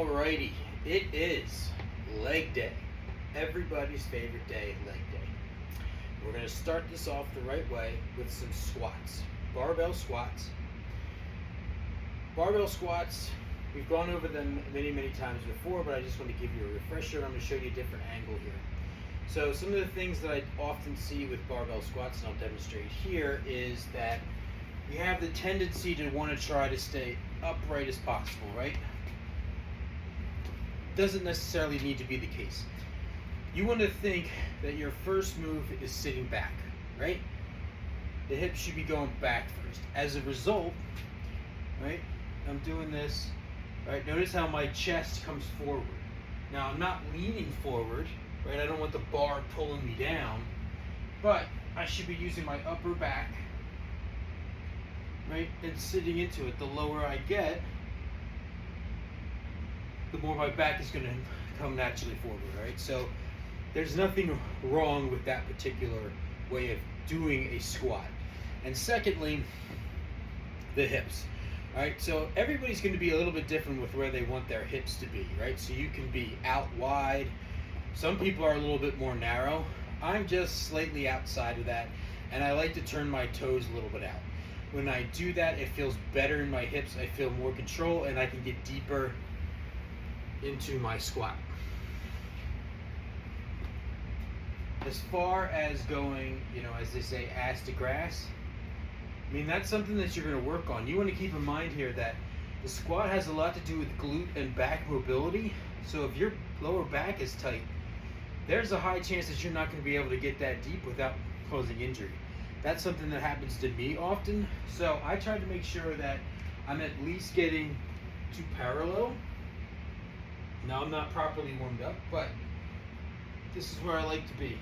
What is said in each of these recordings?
Alrighty, it is leg day. Everybody's favorite day, leg day. We're going to start this off the right way with some squats. Barbell squats. Barbell squats, we've gone over them many times before, but I just want to give you a refresher. I'm going to show you a different angle here. So some of the things that I often see with barbell squats, and I'll demonstrate here, is that you have the tendency to want to try to stay upright as possible, right? Doesn't necessarily need to be the case. You want to think that your first move is sitting back, right? The hips should be going back first. As a result, right, I'm doing this, right? Notice how my chest comes forward. Now I'm not leaning forward, right? I don't want the bar pulling me down, but I should be using my upper back, right, and sitting into it. The lower I get, the more my back is going to come naturally forward, right? So there's nothing wrong with that particular way of doing a squat. And secondly, the hips. All right, so everybody's going to be a little bit different with where they want their hips to be, right? So you can be out wide. Some people are a little bit more narrow. I'm just slightly outside of that, and I like to turn my toes a little bit out. When I do that, it feels better in my hips. I feel more control, and I can get deeper into my squat. As far as going, as they say, ass to grass, I mean, that's something that you're going to work on. You want to keep in mind here that the squat has a lot to do with glute and back mobility. So if your lower back is tight, there's a high chance that you're not going to be able to get that deep without causing injury. That's something that happens to me often. So I try to make sure that I'm at least getting to parallel. Now I'm not properly warmed up, but this is where I like to be.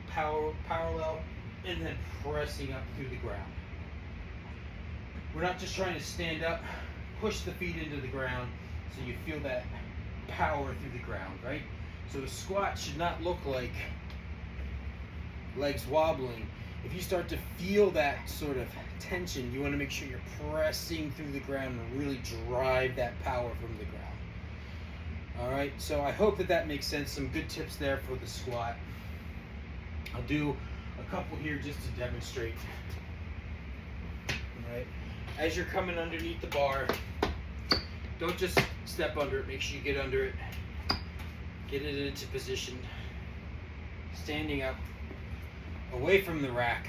Parallel, and then pressing up through the ground. We're not just trying to stand up, push the feet into the ground so you feel that power through the ground, right? So the squat should not look like legs wobbling. If you start to feel that sort of tension, you want to make sure you're pressing through the ground and really drive that power from the ground. All right, so I hope that makes sense. Some good tips there for the squat. I'll do a couple here just to demonstrate. All right, as you're coming underneath the bar, don't just step under it. Make sure you get under it. Get it into position. Standing up, away from the rack.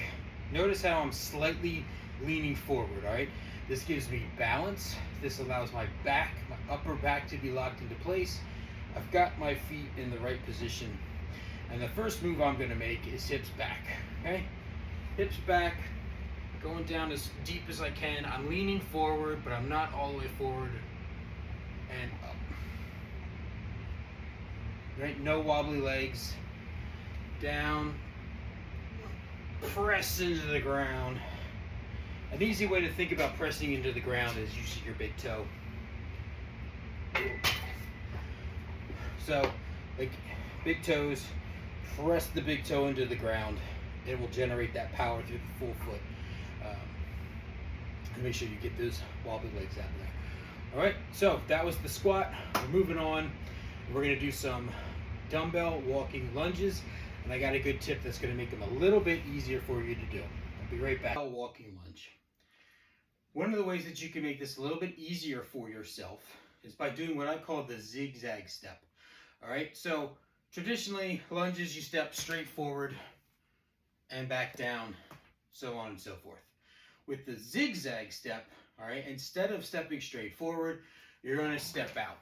Notice how I'm slightly leaning forward, all right? This gives me balance. This allows my back, my upper back to be locked into place. I've got my feet in the right position. And the first move I'm gonna make is hips back, okay? Hips back, going down as deep as I can. I'm leaning forward, but I'm not all the way forward. And up. Right, no wobbly legs. Down, press into the ground. An easy way to think about pressing into the ground is using your big toe. So, like big toes, press the big toe into the ground. It will generate that power through the full foot. And make sure you get those wobbly legs out of there. All right, so that was the squat. We're moving on. We're gonna do some dumbbell walking lunges, and I got a good tip that's gonna make them a little bit easier for you to do. I'll be right back. Walking lunge. One of the ways that you can make this a little bit easier for yourself is by doing what I call the zigzag step. All right, so traditionally lunges, you step straight forward and back down, so on and so forth. With the zigzag step, all right, instead of stepping straight forward, you're going to step out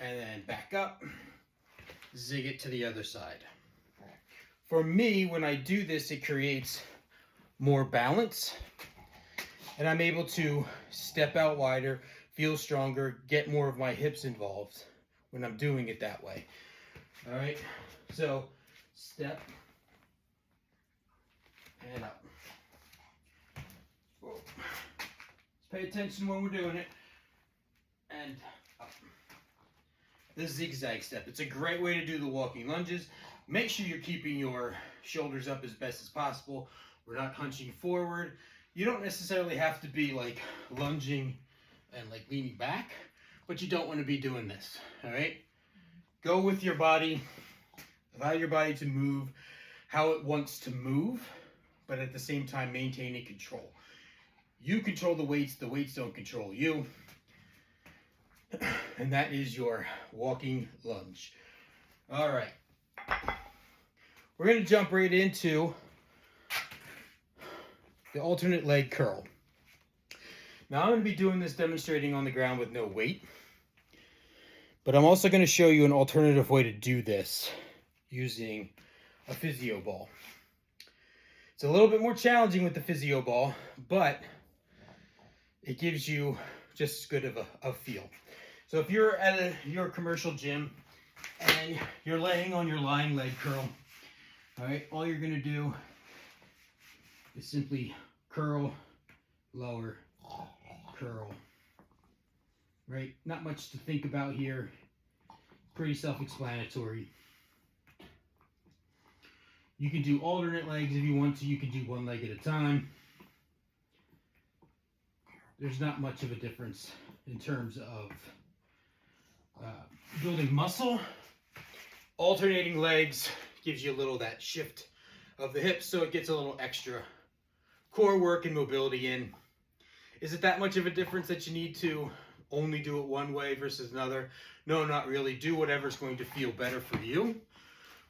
and then back up, zig it to the other side. For me, when I do this, it creates more balance, and I'm able to step out wider, feel stronger, get more of my hips involved when I'm doing it that way. All right, so step and up. Whoa. Let's pay attention when we're doing it. And up. The zigzag step. It's a great way to do the walking lunges. Make sure you're keeping your shoulders up as best as possible. We're not hunching forward. You don't necessarily have to be like lunging and like leaning back, but you don't want to be doing this, all right? Go with your body. Allow your body to move how it wants to move, but at the same time, maintaining control. You control the weights don't control you. And that is your walking lunge. All right. We're going to jump right into the alternate leg curl. Now I'm going to be doing this demonstrating on the ground with no weight, but I'm also going to show you an alternative way to do this using a physio ball. It's a little bit more challenging with the physio ball, but it gives you just as good of a feel. So if you're at your commercial gym and you're laying on your lying leg curl, all right, all you're going to do is simply curl, lower, curl, right? Not much to think about here. Pretty self-explanatory. You can do alternate legs if you want to. You can do one leg at a time. There's not much of a difference in terms of building muscle. Alternating legs gives you a little that shift of the hips, so it gets a little extra core work and mobility in. Is it that much of a difference that you need to only do it one way versus another? No, not really. Do whatever's going to feel better for you.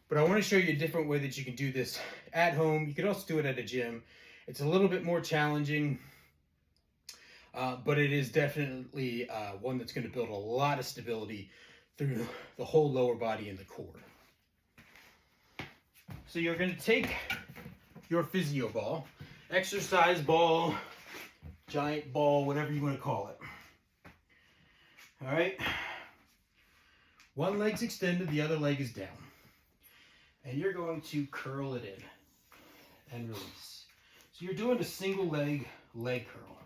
But I want to show you a different way that you can do this at home. You can also do it at a gym. It's a little bit more challenging, but it is definitely one that's going to build a lot of stability through the whole lower body and the core. So you're going to take your physio ball, exercise ball, giant ball, whatever you want to call it. All right. One leg's extended, the other leg is down. And you're going to curl it in and release. So you're doing a single leg curl.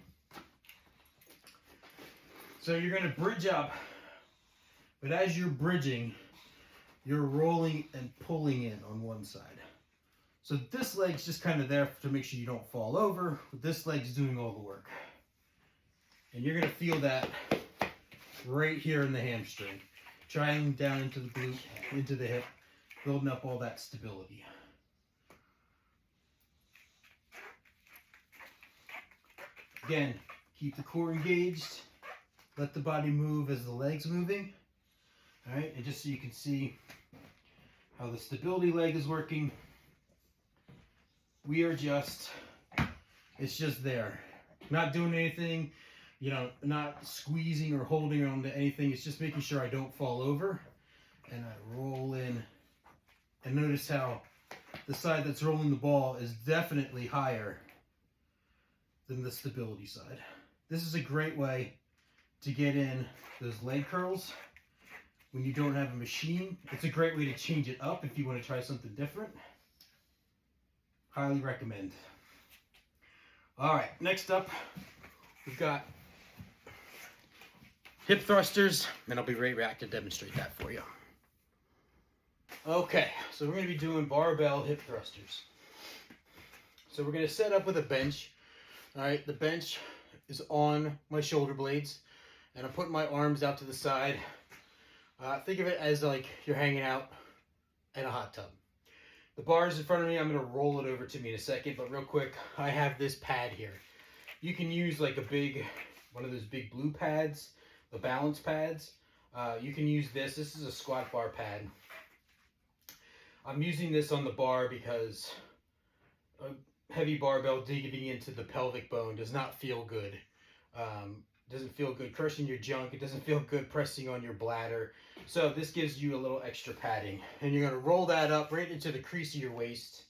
So you're going to bridge up, but as you're bridging, you're rolling and pulling in on one side. So this leg's just kind of there to make sure you don't fall over, but this leg's doing all the work. And you're going to feel that right here in the hamstring, triangling down into the glute, into the hip, building up all that stability. Again, keep the core engaged. Let the body move as the leg's moving. All right, and just so you can see how the stability leg is working, it's just there. Not doing anything, not squeezing or holding on to anything. It's just making sure I don't fall over. And I roll in. And notice how the side that's rolling the ball is definitely higher than the stability side. This is a great way to get in those leg curls when you don't have a machine. It's a great way to change it up if you want to try something different. Highly recommend. All right, next up, we've got hip thrusters, and I'll be right back to demonstrate that for you. Okay, so we're going to be doing barbell hip thrusters. So we're going to set up with a bench. All right, the bench is on my shoulder blades, and I'm putting my arms out to the side. Think of it as like you're hanging out in a hot tub. The bar is in front of me. I'm going to roll it over to me in a second, but real quick, I have this pad here. You can use like one of those big blue pads, the balance pads. You can use this. This is a squat bar pad. I'm using this on the bar because a heavy barbell digging into the pelvic bone does not feel good. Doesn't feel good crushing your junk. It doesn't feel good pressing on your bladder. So this gives you a little extra padding. And you're going to roll that up right into the crease of your waist.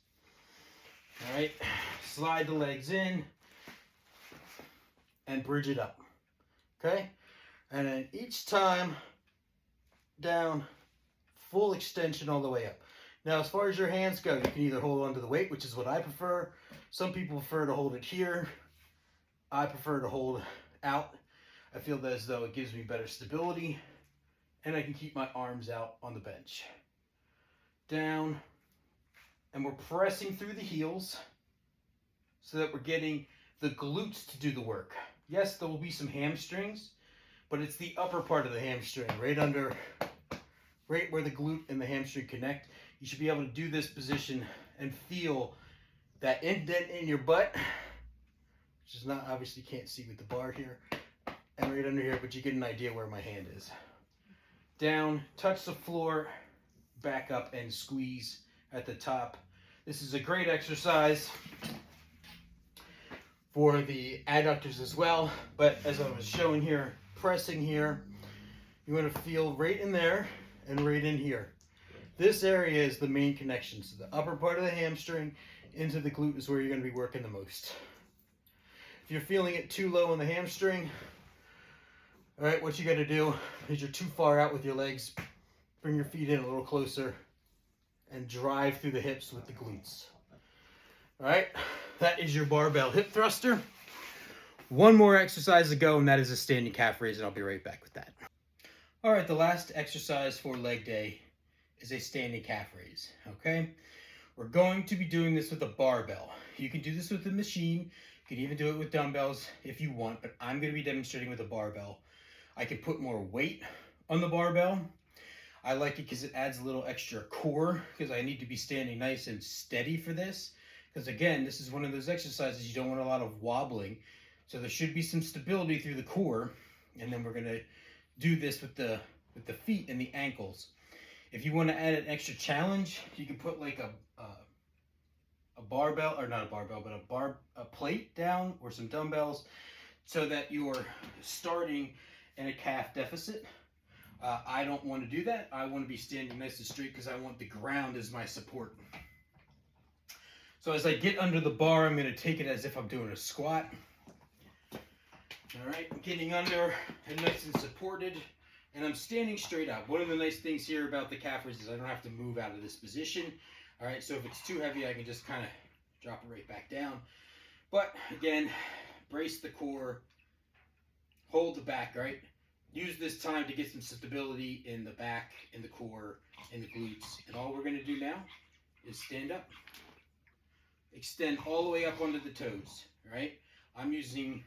All right. Slide the legs in and bridge it up. Okay. And then each time down, full extension all the way up. Now, as far as your hands go, you can either hold onto the weight, which is what I prefer. Some people prefer to hold it here. I prefer to hold out. I feel that as though it gives me better stability, and I can keep my arms out on the bench. Down, and we're pressing through the heels so that we're getting the glutes to do the work. Yes, there will be some hamstrings, but it's the upper part of the hamstring, right where the glute and the hamstring connect. You should be able to do this position and feel that indent in your butt, which is not, obviously can't see with the bar here, and right under here, but you get an idea where my hand is. Down, touch the floor, back up and squeeze at the top. This is a great exercise for the adductors as well, but as I was showing here, pressing here, you want to feel right in there and right in here. This area is the main connection. So the upper part of the hamstring into the glute is where you're going to be working the most. If you're feeling it too low in the hamstring, all right, what you got to do is you're too far out with your legs. Bring your feet in a little closer and drive through the hips with the glutes. All right, that is your barbell hip thruster. One more exercise to go, and that is a standing calf raise, and I'll be right back with that. All right, the last exercise for leg day is a standing calf raise, okay? We're going to be doing this with a barbell. You can do this with a machine. You can even do it with dumbbells if you want, but I'm going to be demonstrating with a barbell. I can put more weight on the barbell. I like it because it adds a little extra core, because I need to be standing nice and steady for this. Because again, this is one of those exercises you don't want a lot of wobbling. So there should be some stability through the core. And then we're going to do this with the feet and the ankles. If you want to add an extra challenge, you can put like a barbell, or not a barbell, but a plate down or some dumbbells, so that you're starting in a calf deficit. I don't want to do that. I want to be standing nice and straight because I want the ground as my support. So as I get under the bar, I'm going to take it as if I'm doing a squat. All right, I'm getting under and nice and supported, and I'm standing straight out. One of the nice things here about the calf raise is I don't have to move out of this position. All right, so if it's too heavy, I can just kind of drop it right back down. But again, brace the core, hold the back, right? Use this time to get some stability in the back, in the core, in the glutes. And all we're going to do now is stand up. Extend all the way up onto the toes, right? I'm using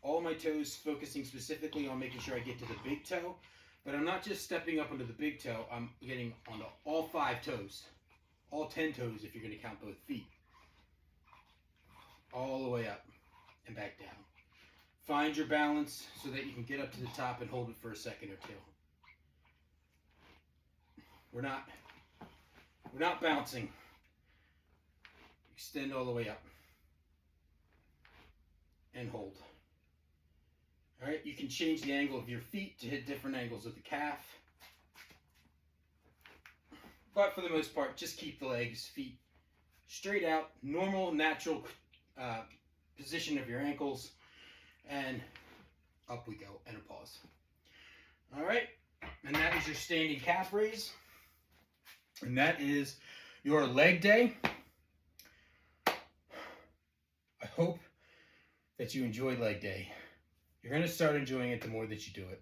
all my toes, focusing specifically on making sure I get to the big toe. But I'm not just stepping up onto the big toe. I'm getting onto all 5 toes. All 10 toes if you're going to count both feet. All the way up and back down. Find your balance so that you can get up to the top and hold it for a second or two. We're not bouncing. Extend all the way up. And hold. All right, you can change the angle of your feet to hit different angles of the calf. But for the most part, just keep the legs, feet straight out, normal, natural position of your ankles, and up we go, and a pause. All right, and that is your standing calf raise, and that is your leg day. I hope that you enjoy leg day. You're going to start enjoying it the more that you do it,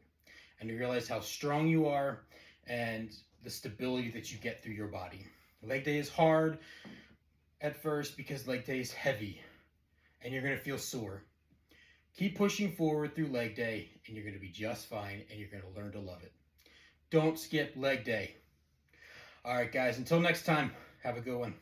and you realize how strong you are and the stability that you get through your body. Leg day is hard at first because leg day is heavy and you're going to feel sore. Keep pushing forward through leg day and you're going to be just fine, and you're going to learn to love it. Don't skip leg day. All right, guys, until next time, have a good one.